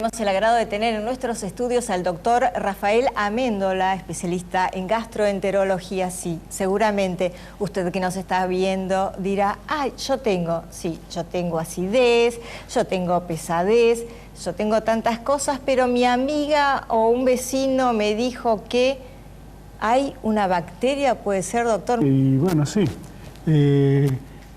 Tenemos el agrado de tener en nuestros estudios al doctor Rafael Améndola, especialista en gastroenterología. Sí, seguramente usted que nos está viendo dirá, ay, yo tengo acidez, yo tengo pesadez, yo tengo tantas cosas, pero mi amiga o un vecino me dijo que hay una bacteria, ¿puede ser, doctor? Y bueno, sí.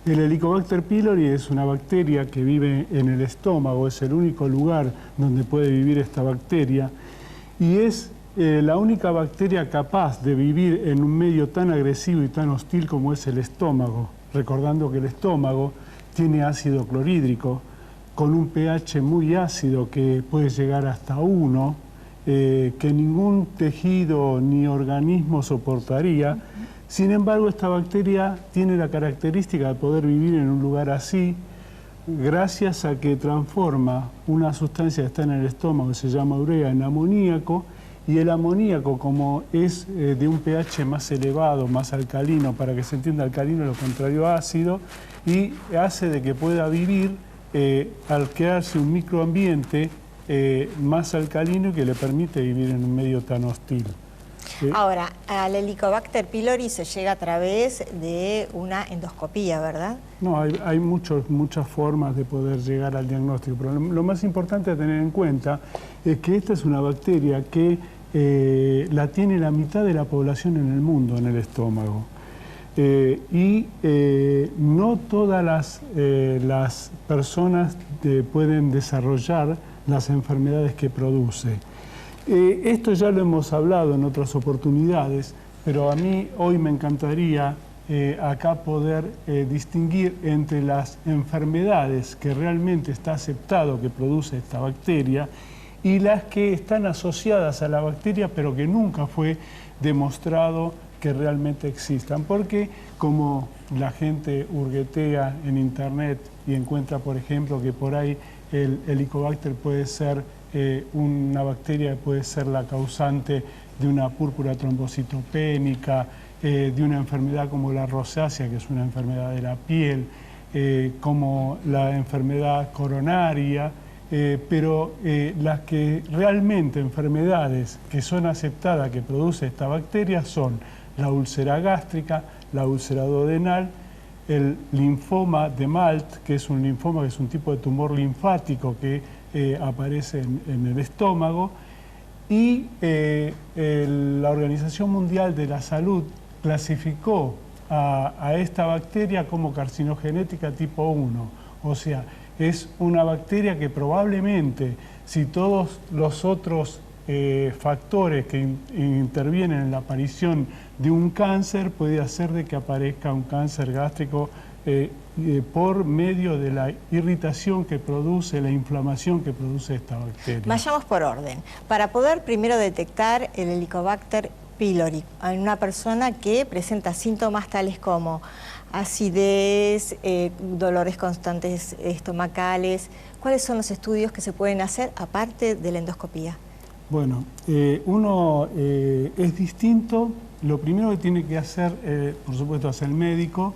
El Helicobacter pylori es una bacteria que vive en el estómago, es el único lugar donde puede vivir esta bacteria y es la única bacteria capaz de vivir en un medio tan agresivo y tan hostil como es el estómago, recordando que el estómago tiene ácido clorhídrico con un pH muy ácido que puede llegar hasta 1, que ningún tejido ni organismo soportaría. Sin embargo, esta bacteria tiene la característica de poder vivir en un lugar así gracias a que transforma una sustancia que está en el estómago, que se llama urea, en amoníaco, y el amoníaco, como es de un pH más elevado, más alcalino, para que se entienda, alcalino es lo contrario a ácido, y hace de que pueda vivir al crearse un microambiente más alcalino y que le permite vivir en un medio tan hostil. Ahora, al Helicobacter pylori se llega a través de una endoscopía, ¿verdad? No, hay muchas formas de poder llegar al diagnóstico, pero lo más importante a tener en cuenta es que esta es una bacteria que la tiene la mitad de la población en el mundo, en el estómago. No todas las personas pueden desarrollar las enfermedades que produce. Esto ya lo hemos hablado en otras oportunidades, pero a mí hoy me encantaría acá poder distinguir entre las enfermedades que realmente está aceptado que produce esta bacteria y las que están asociadas a la bacteria, pero que nunca fue demostrado que realmente existan. Porque como la gente hurguetea en internet y encuentra, por ejemplo, que por ahí el Helicobacter puede ser una bacteria que puede ser la causante de una púrpura trombocitopénica, de una enfermedad como la rosácea, que es una enfermedad de la piel, como la enfermedad coronaria, pero las que realmente enfermedades que son aceptadas que produce esta bacteria son la úlcera gástrica, la úlcera duodenal, el linfoma de Malt, que es un linfoma, que es un tipo de tumor linfático que aparece en el estómago, y la Organización Mundial de la Salud clasificó a esta bacteria como carcinogenética tipo 1. O sea, es una bacteria que probablemente, si todos los otros factores que intervienen en la aparición de un cáncer, puede hacer de que aparezca un cáncer gástrico por medio de la irritación que produce, la inflamación que produce esta bacteria. Vayamos por orden. Para poder primero detectar el Helicobacter pylori en una persona que presenta síntomas tales como acidez, dolores constantes estomacales, ¿cuáles son los estudios que se pueden hacer aparte de la endoscopía? Bueno, uno es distinto. Lo primero que tiene que hacer, por supuesto, hace el médico,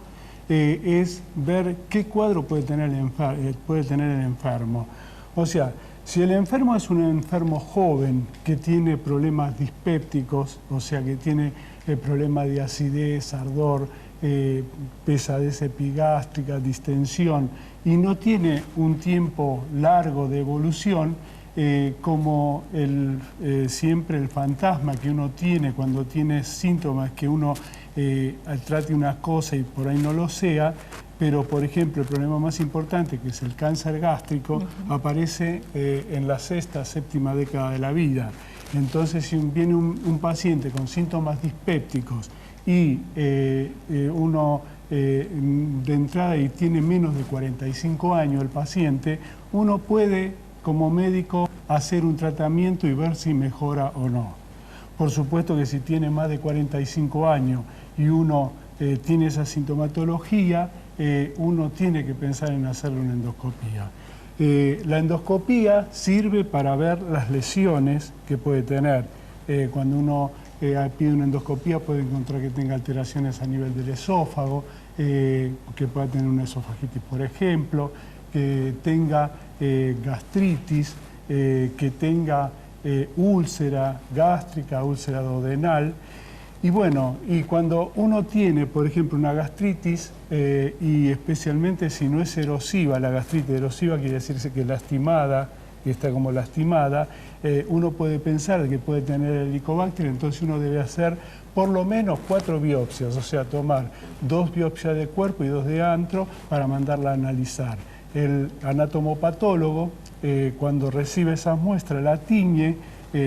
es ver qué cuadro puede tener el enfermo. O sea, si el enfermo es un enfermo joven que tiene problemas dispépticos, o sea, que tiene problemas de acidez, ardor, pesadez epigástrica, distensión, y no tiene un tiempo largo de evolución, como siempre el fantasma que uno tiene cuando tiene síntomas que uno trate una cosa y por ahí no lo sea, pero por ejemplo el problema más importante, que es el cáncer gástrico, aparece en la sexta, séptima década de la vida. Entonces, si viene un paciente con síntomas dispépticos y uno de entrada y tiene menos de 45 años el paciente, uno puede como médico hacer un tratamiento y ver si mejora o no. Por supuesto que si tiene más de 45 años y uno tiene esa sintomatología, uno tiene que pensar en hacerle una endoscopía. La endoscopía sirve para ver las lesiones que puede tener. Cuando uno pide una endoscopía puede encontrar que tenga alteraciones a nivel del esófago, que pueda tener una esofagitis, por ejemplo, que tenga gastritis, que tenga úlcera gástrica, úlcera duodenal. Y bueno, y cuando uno tiene, por ejemplo, una gastritis, y especialmente si no es erosiva, la gastritis erosiva quiere decirse que es lastimada, que está como lastimada, uno puede pensar que puede tener el Helicobacter, entonces uno debe hacer por lo menos 4 biopsias, o sea, tomar 2 biopsias de cuerpo y 2 de antro para mandarla a analizar. El anatomopatólogo, cuando recibe esas muestras, la tiñe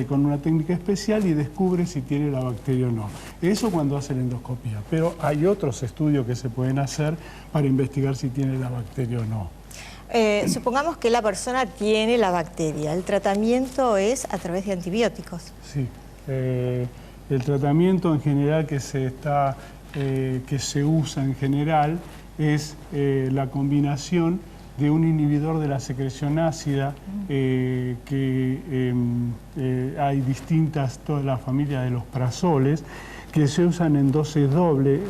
con una técnica especial y descubre si tiene la bacteria o no. Eso cuando hace la endoscopía, pero hay otros estudios que se pueden hacer para investigar si tiene la bacteria o no. Supongamos que la persona tiene la bacteria, ¿el tratamiento es a través de antibióticos? Sí, el tratamiento en general que se usa en general es la combinación de un inhibidor de la secreción ácida, hay distintas, toda la familia de los prazoles, que se usan en dosis doble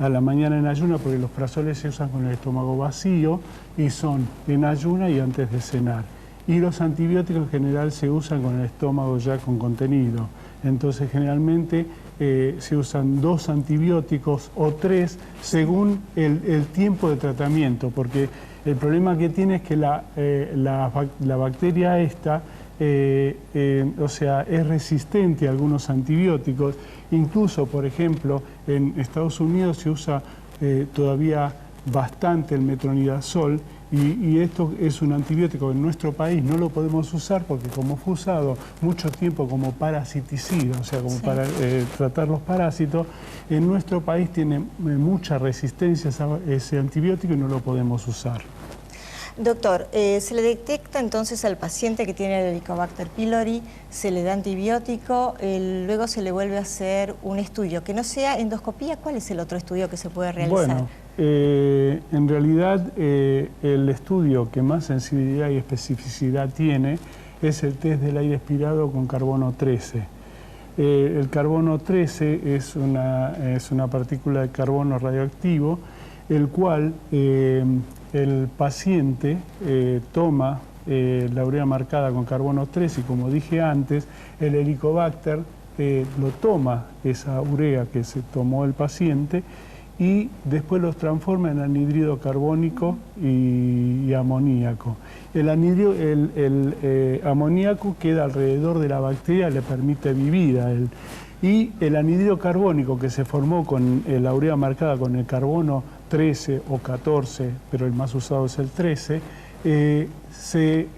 a la mañana en ayuna, porque los prazoles se usan con el estómago vacío y son en ayuna y antes de cenar. Y los antibióticos en general se usan con el estómago ya con contenido. Entonces generalmente se usan 2 antibióticos o 3 según el tiempo de tratamiento, porque el problema que tiene es que la bacteria esta, o sea, es resistente a algunos antibióticos. Incluso, por ejemplo, en Estados Unidos se usa todavía bastante el metronidazol, y esto es un antibiótico que en nuestro país no lo podemos usar porque como fue usado mucho tiempo como parasiticida, o sea, como para tratar los parásitos, en nuestro país tiene mucha resistencia a ese antibiótico y no lo podemos usar. Doctor, se le detecta entonces al paciente que tiene el Helicobacter pylori, se le da antibiótico, luego se le vuelve a hacer un estudio, que no sea endoscopía. ¿Cuál es el otro estudio que se puede realizar? Bueno, en realidad el estudio que más sensibilidad y especificidad tiene es el test del aire expirado con carbono 13. El carbono 13 es una partícula de carbono radioactivo, el cual el paciente toma la urea marcada con carbono 13 y, como dije antes, el Helicobacter lo toma, esa urea que se tomó el paciente, y después los transforma en anhídrido carbónico y amoníaco. El amoníaco queda alrededor de la bacteria, le permite vivir a él. Y el anhídrido carbónico que se formó con la urea marcada con el carbono 13 o 14, pero el más usado es el 13, se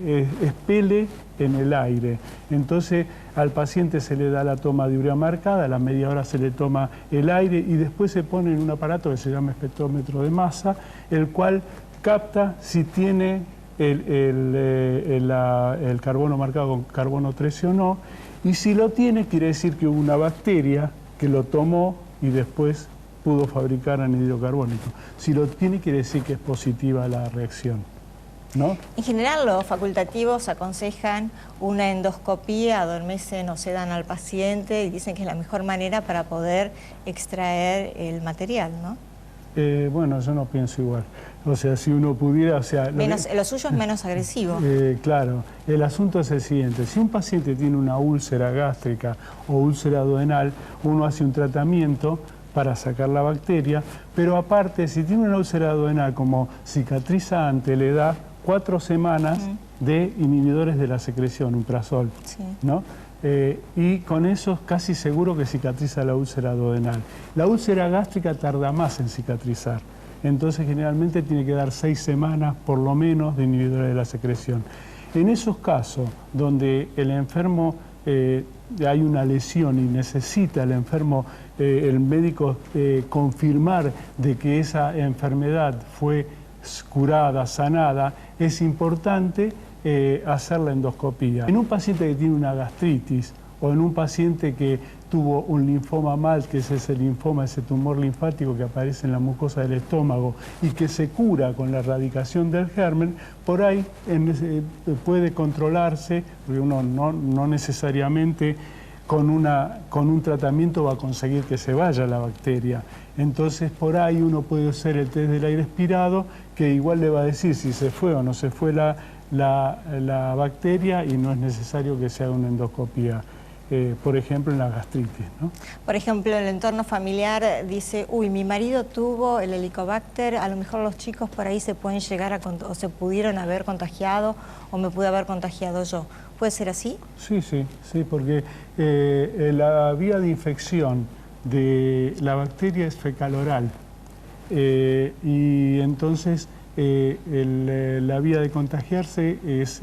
expele en el aire. Entonces al paciente se le da la toma de urea marcada, a la media hora se le toma el aire y después se pone en un aparato que se llama espectrómetro de masa, el cual capta si tiene el carbono marcado con carbono 13 o no, y si lo tiene quiere decir que hubo una bacteria que lo tomó y después pudo fabricar anhídrido carbónico. Si lo tiene quiere decir que es positiva la reacción, ¿no? En general los facultativos aconsejan una endoscopía, adormecen o sedan al paciente y dicen que es la mejor manera para poder extraer el material, ¿no? Bueno, yo no pienso igual. O sea, si uno pudiera... O sea, lo suyo es menos agresivo. Claro. El asunto es el siguiente. Si un paciente tiene una úlcera gástrica o úlcera duodenal, uno hace un tratamiento para sacar la bacteria, pero aparte, si tiene una úlcera duodenal como cicatrizante, le da 4 semanas de inhibidores de la secreción, umeprazol, ¿no? Y con eso casi seguro que cicatriza la úlcera duodenal. La úlcera gástrica tarda más en cicatrizar, entonces generalmente tiene que dar 6 semanas por lo menos de inhibidores de la secreción. En esos casos donde el enfermo hay una lesión y necesita el enfermo, el médico confirmar de que esa enfermedad fue curada, sanada, es importante hacer la endoscopía. En un paciente que tiene una gastritis o en un paciente que tuvo un linfoma MALT, que es ese linfoma, ese tumor linfático que aparece en la mucosa del estómago y que se cura con la erradicación del germen, por ahí puede controlarse, porque uno no necesariamente con un tratamiento va a conseguir que se vaya la bacteria. Entonces por ahí uno puede hacer el test del aire expirado, que igual le va a decir si se fue o no se fue la la bacteria y no es necesario que se haga una endoscopía. Por ejemplo, en la gastritis, ¿no? Por ejemplo, en el entorno familiar dice, uy, mi marido tuvo el Helicobacter, a lo mejor los chicos por ahí se pueden llegar o se pudieron haber contagiado o me pude haber contagiado yo. ¿Puede ser así? Sí, porque la vía de infección de la bacteria es fecal-oral y entonces la vía de contagiarse es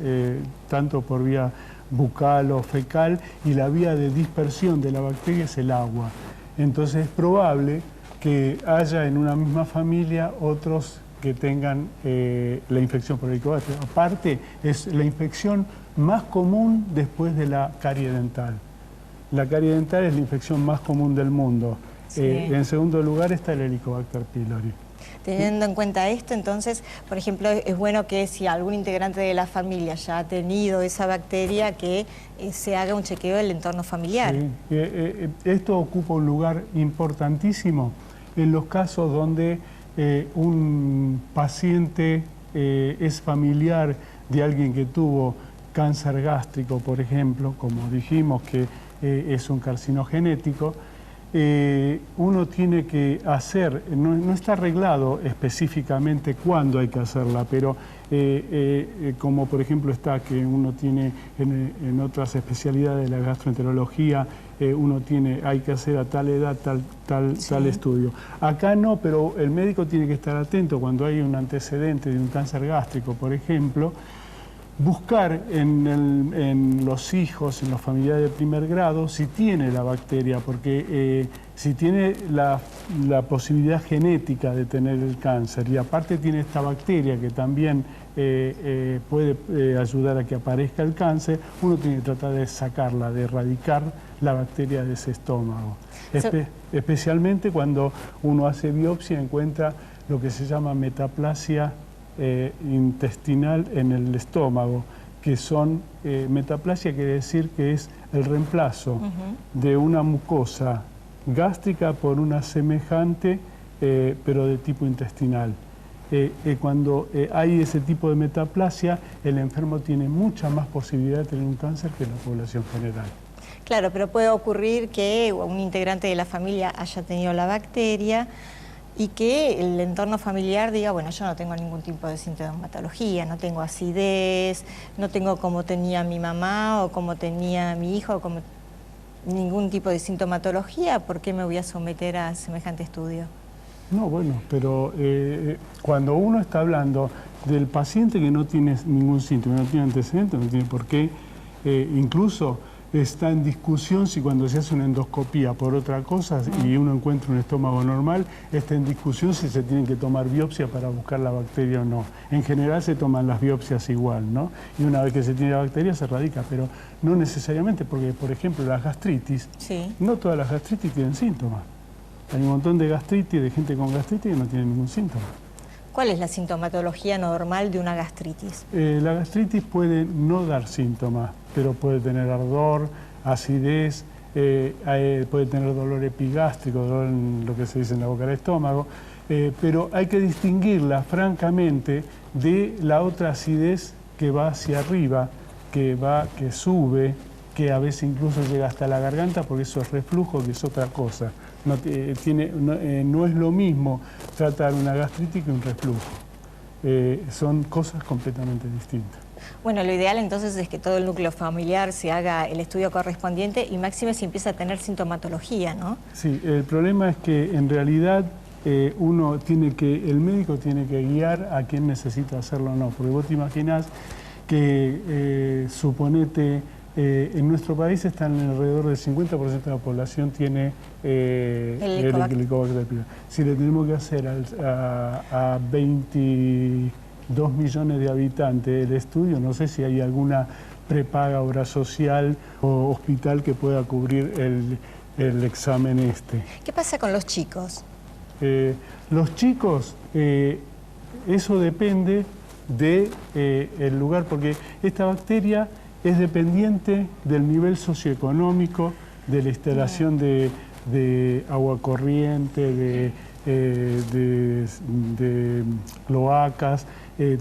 tanto por vía bucal o fecal y la vía de dispersión de la bacteria es el agua. Entonces es probable que haya en una misma familia otros que tengan la infección por Helicobacter. Aparte, es la infección más común después de la carie dental. La carie dental es la infección más común del mundo. Sí. En segundo lugar está el Helicobacter pylori. Teniendo en cuenta esto, entonces, por ejemplo, es bueno que si algún integrante de la familia ya ha tenido esa bacteria, que se haga un chequeo del entorno familiar. Sí. Esto ocupa un lugar importantísimo en los casos donde un paciente es familiar de alguien que tuvo cáncer gástrico, por ejemplo, como dijimos que es un carcinogenético. Uno tiene que hacer, no está arreglado específicamente cuándo hay que hacerla, pero como por ejemplo está que uno tiene en otras especialidades de la gastroenterología, hay que hacer a tal edad tal estudio. Acá no, pero el médico tiene que estar atento cuando hay un antecedente de un cáncer gástrico, por ejemplo, buscar en los hijos, en los familiares de primer grado, si tiene la bacteria, porque si tiene la posibilidad genética de tener el cáncer y aparte tiene esta bacteria que también puede ayudar a que aparezca el cáncer, uno tiene que tratar de sacarla, de erradicar la bacteria de ese estómago. Especialmente cuando uno hace biopsia encuentra lo que se llama metaplasia intestinal en el estómago, que son metaplasia quiere decir que es el reemplazo de una mucosa gástrica por una semejante pero de tipo intestinal. Cuando hay ese tipo de metaplasia, el enfermo tiene mucha más posibilidad de tener un cáncer que la población general. Claro, pero puede ocurrir que un integrante de la familia haya tenido la bacteria y que el entorno familiar diga, bueno, yo no tengo ningún tipo de sintomatología, no tengo acidez, no tengo como tenía mi mamá o como tenía mi hijo, como ningún tipo de sintomatología, ¿por qué me voy a someter a semejante estudio? No, bueno, pero cuando uno está hablando del paciente que no tiene ningún síntoma, no tiene antecedentes, no tiene por qué, incluso está en discusión si cuando se hace una endoscopía por otra cosa y uno encuentra un estómago normal, está en discusión si se tienen que tomar biopsia para buscar la bacteria o no. En general se toman las biopsias igual, ¿no? Y una vez que se tiene la bacteria se erradica, pero no necesariamente porque, por ejemplo, la gastritis, no todas las gastritis tienen síntomas. Hay un montón de gastritis, de gente con gastritis que no tiene ningún síntoma. ¿Cuál es la sintomatología normal de una gastritis? La gastritis puede no dar síntomas, pero puede tener ardor, acidez, puede tener dolor epigástrico, dolor en lo que se dice en la boca del estómago, pero hay que distinguirla francamente de la otra acidez que va hacia arriba, que sube, que a veces incluso llega hasta la garganta, porque eso es reflujo, que es otra cosa. No es lo mismo tratar una gastritis que un reflujo. Son cosas completamente distintas. Bueno, lo ideal entonces es que todo el núcleo familiar se haga el estudio correspondiente y máxime si empieza a tener sintomatología, ¿no? Sí, el problema es que en realidad el médico tiene que guiar a quién necesita hacerlo o no, porque vos te imaginás que suponete en nuestro país están alrededor del 50% de la población tiene el Helicobacter pylori. Si le tenemos que hacer a 22 millones de habitantes el estudio, no sé si hay alguna prepaga, obra social o hospital que pueda cubrir el examen este. ¿Qué pasa con los chicos? Los chicos, eso depende del lugar, porque esta bacteria es dependiente del nivel socioeconómico, de la instalación de agua corriente, de cloacas,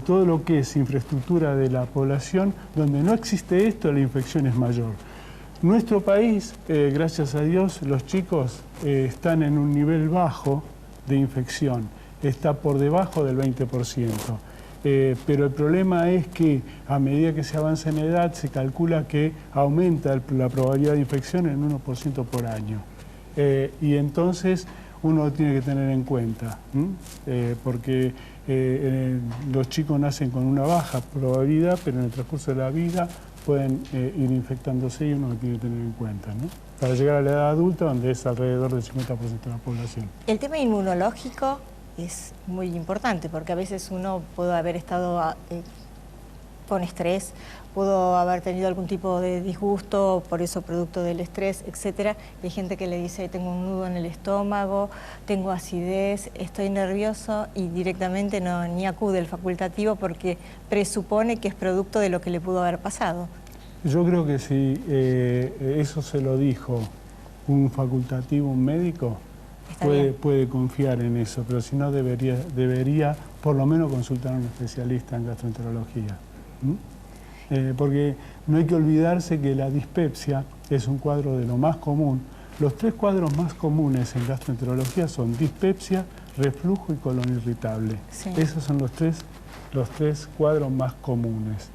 todo lo que es infraestructura de la población, donde no existe esto, la infección es mayor. Nuestro país, gracias a Dios, los chicos están en un nivel bajo de infección, está por debajo del 20%. Pero el problema es que a medida que se avanza en edad se calcula que aumenta la probabilidad de infección en 1% por año. Y entonces uno tiene que tener en cuenta, porque los chicos nacen con una baja probabilidad, pero en el transcurso de la vida pueden ir infectándose y uno lo tiene que tener en cuenta, ¿no? Para llegar a la edad adulta, donde es alrededor del 50% de la población. El tema inmunológico es muy importante, porque a veces uno puede haber estado con estrés, pudo haber tenido algún tipo de disgusto, por eso producto del estrés, etcétera. Y hay gente que le dice, tengo un nudo en el estómago, tengo acidez, estoy nervioso, y directamente ni acude el facultativo porque presupone que es producto de lo que le pudo haber pasado. Yo creo que si eso se lo dijo un facultativo, un médico, puede confiar en eso, pero si no debería por lo menos consultar a un especialista en gastroenterología. Porque no hay que olvidarse que la dispepsia es un cuadro de lo más común. Los 3 cuadros más comunes en gastroenterología son dispepsia, reflujo y colon irritable. Sí. Esos son los tres cuadros más comunes.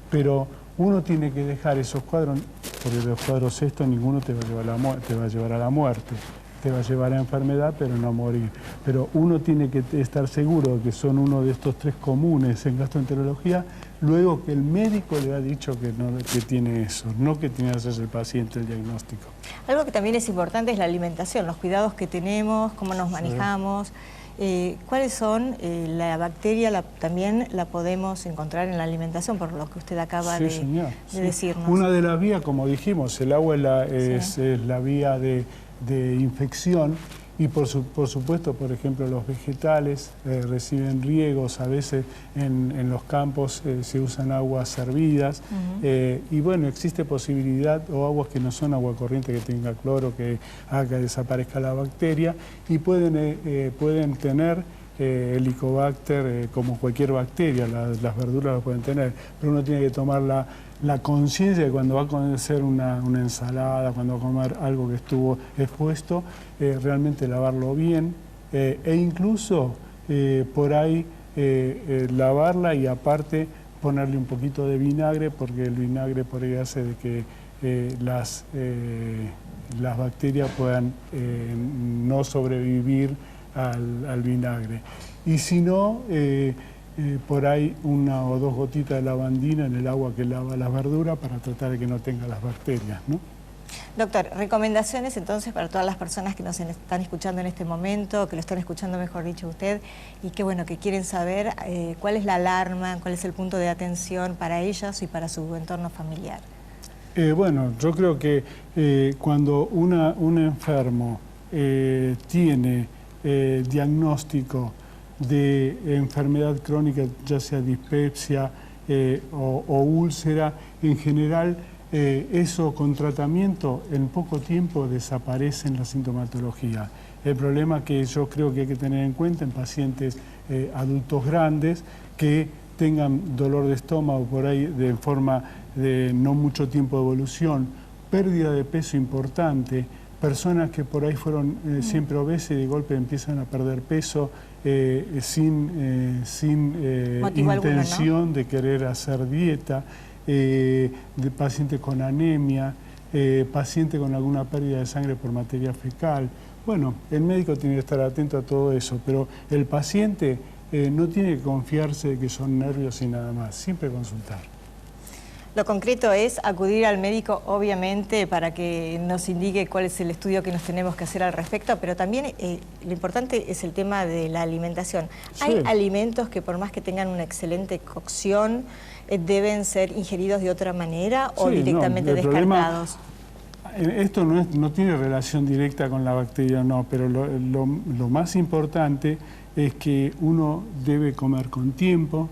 Pero uno tiene que dejar esos cuadros, porque los cuadros estos ninguno te va a llevar a la muerte. Te va a llevar a enfermedad, pero no a morir. Pero uno tiene que estar seguro de que son uno de estos 3 comunes en gastroenterología, luego que el médico le ha dicho que tiene eso, no que tiene que hacerse el paciente el diagnóstico. Algo que también es importante es la alimentación, los cuidados que tenemos, cómo nos manejamos. ¿Cuáles son? La bacteria también la podemos encontrar en la alimentación, por lo que usted acaba de decirnos. Una de las vías, como dijimos, el agua es la vía de infección, y por supuesto, por ejemplo, los vegetales reciben riegos, a veces en los campos se usan aguas hervidas, y bueno, existe posibilidad, o aguas que no son agua corriente, que tenga cloro, que haga que desaparezca la bacteria, y pueden tener Helicobacter como cualquier bacteria, las verduras lo pueden tener, pero uno tiene que tomar la conciencia de cuando va a hacer una ensalada, cuando va a comer algo que estuvo expuesto, realmente lavarlo bien, e incluso por ahí lavarla y aparte ponerle un poquito de vinagre, porque el vinagre por ahí hace de que las bacterias puedan no sobrevivir al vinagre. Y si no, por ahí 1 o 2 gotitas de lavandina en el agua que lava las verduras para tratar de que no tenga las bacterias, ¿no? Doctor, recomendaciones entonces para todas las personas que nos están escuchando en este momento, que lo están escuchando, mejor dicho, usted, y que bueno, que quieren saber cuál es la alarma, cuál es el punto de atención para ellas y para su entorno familiar. Bueno, yo creo que cuando un enfermo tiene diagnóstico de enfermedad crónica, ya sea dispepsia o úlcera, en general eso con tratamiento en poco tiempo desaparece en la sintomatología. El problema que yo creo que hay que tener en cuenta en pacientes adultos grandes que tengan dolor de estómago por ahí de forma de no mucho tiempo de evolución, pérdida de peso importante, personas que por ahí fueron siempre obesas y de golpe empiezan a perder peso sin intención, ¿no?, de querer hacer dieta, de pacientes con anemia, pacientes con alguna pérdida de sangre por materia fecal. Bueno, el médico tiene que estar atento a todo eso, pero el paciente no tiene que confiarse de que son nervios y nada más, siempre consultar. Lo concreto es acudir al médico, obviamente, para que nos indique cuál es el estudio que nos tenemos que hacer al respecto, pero también lo importante es el tema de la alimentación. Sí. ¿Hay alimentos que por más que tengan una excelente cocción, deben ser ingeridos de otra manera o directamente descartados? Esto no tiene relación directa con la bacteria, no, pero lo más importante es que uno debe comer con tiempo,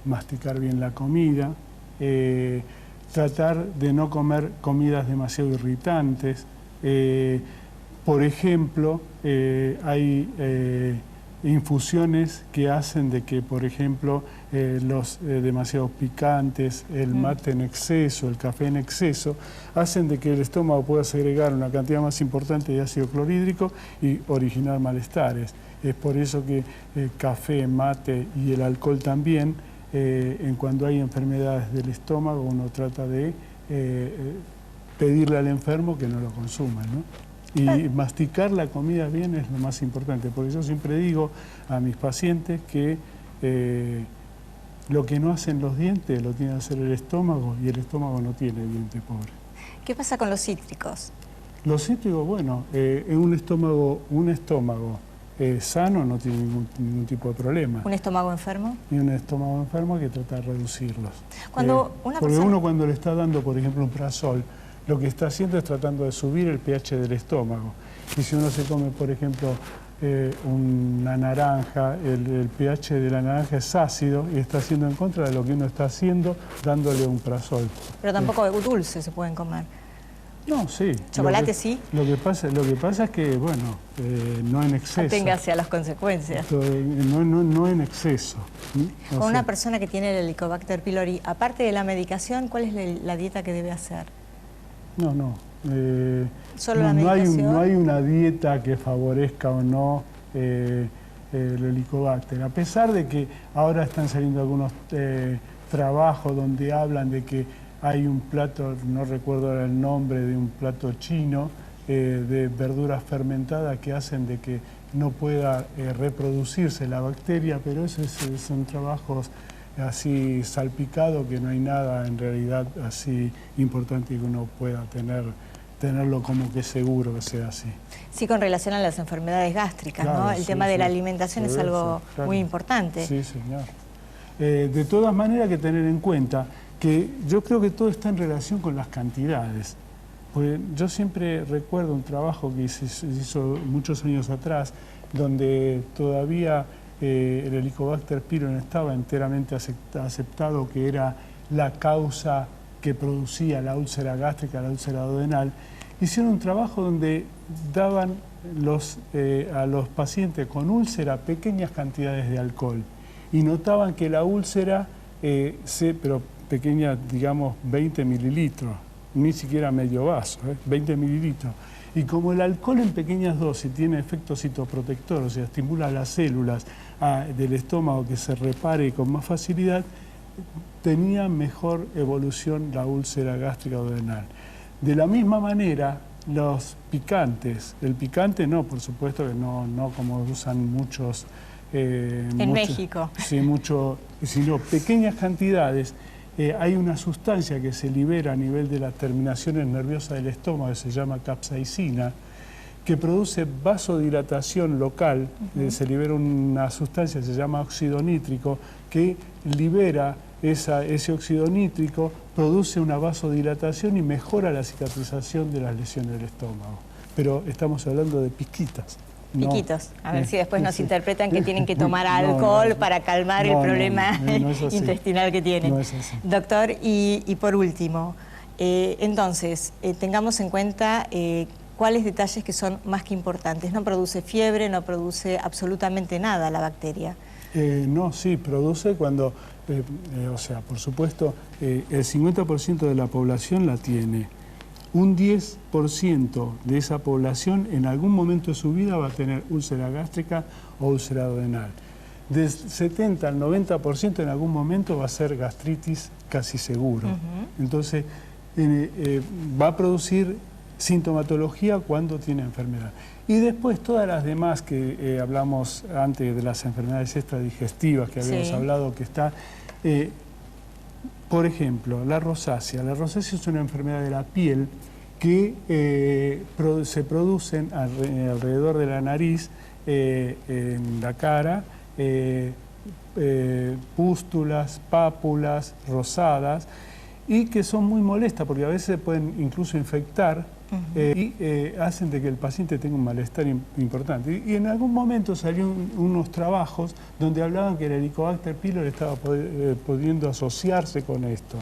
masticar bien la comida, tratar de no comer comidas demasiado irritantes, Por ejemplo, hay infusiones que hacen de que, por ejemplo, los demasiados picantes, el mate en exceso, el café en exceso, hacen de que el estómago pueda segregar una cantidad más importante de ácido clorhídrico y originar malestares. Es por eso que el café, mate y el alcohol también, en cuando hay enfermedades del estómago, uno trata de pedirle al enfermo que no lo consuma, ¿no? Y masticar la comida bien es lo más importante, porque yo siempre digo a mis pacientes que lo que no hacen los dientes lo tiene que hacer el estómago, y el estómago no tiene diente, pobre. ¿Qué pasa con los cítricos? Los cítricos, bueno, en un estómago sano no tiene ningún tipo de problema. ¿Un estómago enfermo? Y un estómago enfermo hay que tratar de reducirlos. Porque uno cuando le está dando, por ejemplo, un prazol, lo que está haciendo es tratando de subir el pH del estómago. Y si uno se come, por ejemplo, una naranja, el pH de la naranja es ácido y está haciendo en contra de lo que uno está haciendo dándole un prazol. Pero tampoco dulce se pueden comer. No, sí. ¿Chocolate sí? Lo que pasa es que, bueno, no en exceso. Aténgase a las consecuencias. No en exceso. Con una persona que tiene el Helicobacter pylori, aparte de la medicación, ¿cuál es la dieta que debe hacer? ¿Solo la medicación? No hay una dieta que favorezca o no el Helicobacter. A pesar de que ahora están saliendo algunos trabajos donde hablan de que hay un plato, no recuerdo ahora el nombre, de un plato chino de verduras fermentadas que hacen de que no pueda reproducirse la bacteria, pero esos son trabajos así salpicado, que no hay nada en realidad así importante que uno pueda tenerlo como que seguro que sea así. Sí, con relación a las enfermedades gástricas, claro, ¿no? El tema de la alimentación es algo muy importante. Sí, señor. De todas maneras, hay que tener en cuenta que yo creo que todo está en relación con las cantidades. Pues yo siempre recuerdo un trabajo que se hizo muchos años atrás, donde todavía el Helicobacter pylori estaba enteramente aceptado que era la causa que producía la úlcera gástrica, la úlcera duodenal. Hicieron un trabajo donde daban a los pacientes con úlcera pequeñas cantidades de alcohol y notaban que la úlcera, pero pequeña, digamos 20 mililitros, ni siquiera medio vaso, 20 mililitros. Y como el alcohol en pequeñas dosis tiene efecto citoprotector, o sea, estimula las células del estómago que se repare con más facilidad, tenía mejor evolución la úlcera gástrica duodenal. De la misma manera, los picantes, el picante no, por supuesto que no como usan muchos... en México. Sí, sino pequeñas cantidades. Hay una sustancia que se libera a nivel de las terminaciones nerviosas del estómago, que se llama capsaicina, que produce vasodilatación local. Se libera una sustancia que se llama óxido nítrico, que libera ese óxido nítrico, produce una vasodilatación y mejora la cicatrización de las lesiones del estómago. Pero estamos hablando de pizquitas. Piquitos, a ver si después nos interpretan que tienen que tomar alcohol para calmar el problema intestinal que tienen. No es así. Doctor, y por último, entonces, tengamos en cuenta cuáles detalles que son más que importantes. No produce fiebre, no produce absolutamente nada la bacteria. No, sí, produce cuando, o sea, por supuesto, el 50% de la población la tiene. Un 10% de esa población en algún momento de su vida va a tener úlcera gástrica o úlcera duodenal. Del 70 al 90% en algún momento va a ser gastritis casi seguro. Entonces, va a producir sintomatología cuando tiene enfermedad. Y después todas las demás que hablamos antes de las enfermedades extradigestivas que habíamos hablado, que está... por ejemplo, la rosácea. La rosácea es una enfermedad de la piel que se producen alrededor de la nariz, en la cara, pústulas, pápulas rosadas, y que son muy molestas porque a veces se pueden incluso infectar y hacen de que el paciente tenga un malestar importante. Y en algún momento salieron unos trabajos donde hablaban que el Helicobacter pylori estaba pudiendo asociarse con esto.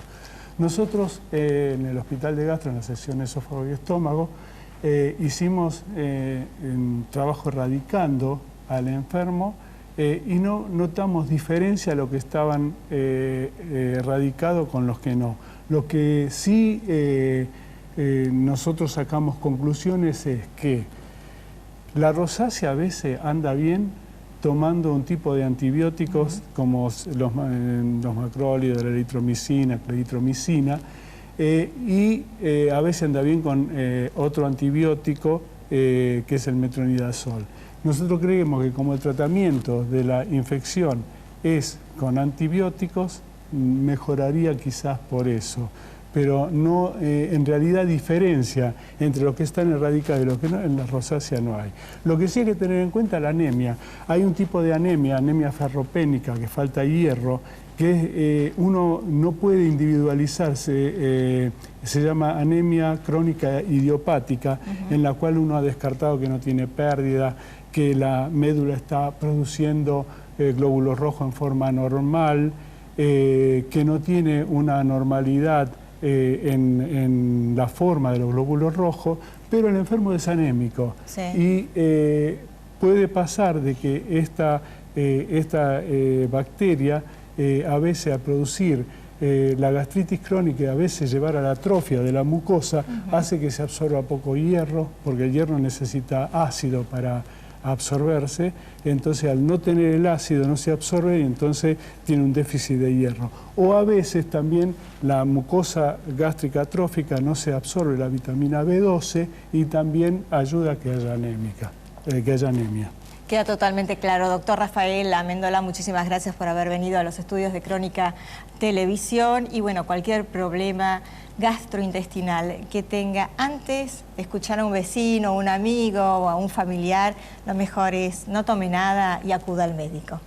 Nosotros en el Hospital de Gastro, en la sección esófago y estómago, hicimos un trabajo erradicando al enfermo y no notamos diferencia a lo que estaban erradicados con los que no. Lo que sí nosotros sacamos conclusiones es que la rosácea a veces anda bien tomando un tipo de antibióticos como los macrólidos, la eritromicina, claritromicina, y a veces anda bien con otro antibiótico que es el metronidazol. Nosotros creemos que como el tratamiento de la infección es con antibióticos, mejoraría quizás por eso, pero no, en realidad diferencia entre los que están erradicados y los que no, en la rosácea no hay. Lo que sí hay que tener en cuenta es la anemia. Hay un tipo de anemia, anemia ferropénica, que falta hierro, que uno no puede individualizarse, se llama anemia crónica idiopática, en la cual uno ha descartado que no tiene pérdida, que la médula está produciendo glóbulos rojos en forma normal, que no tiene una normalidad en la forma de los glóbulos rojos, pero el enfermo es anémico. Sí. Y puede pasar de que esta bacteria a veces, a producir la gastritis crónica y a veces llevar a la atrofia de la mucosa, hace que se absorba poco hierro, porque el hierro necesita ácido para absorberse, entonces al no tener el ácido no se absorbe y entonces tiene un déficit de hierro. O a veces también la mucosa gástrica atrófica no se absorbe la vitamina B12 y también ayuda a que haya anemia. Queda totalmente claro. Doctor Rafael Amendola, muchísimas gracias por haber venido a los estudios de Crónica Televisión. Y bueno, cualquier problema gastrointestinal que tenga, antes de escuchar a un vecino, un amigo o a un familiar, lo mejor es no tome nada y acuda al médico.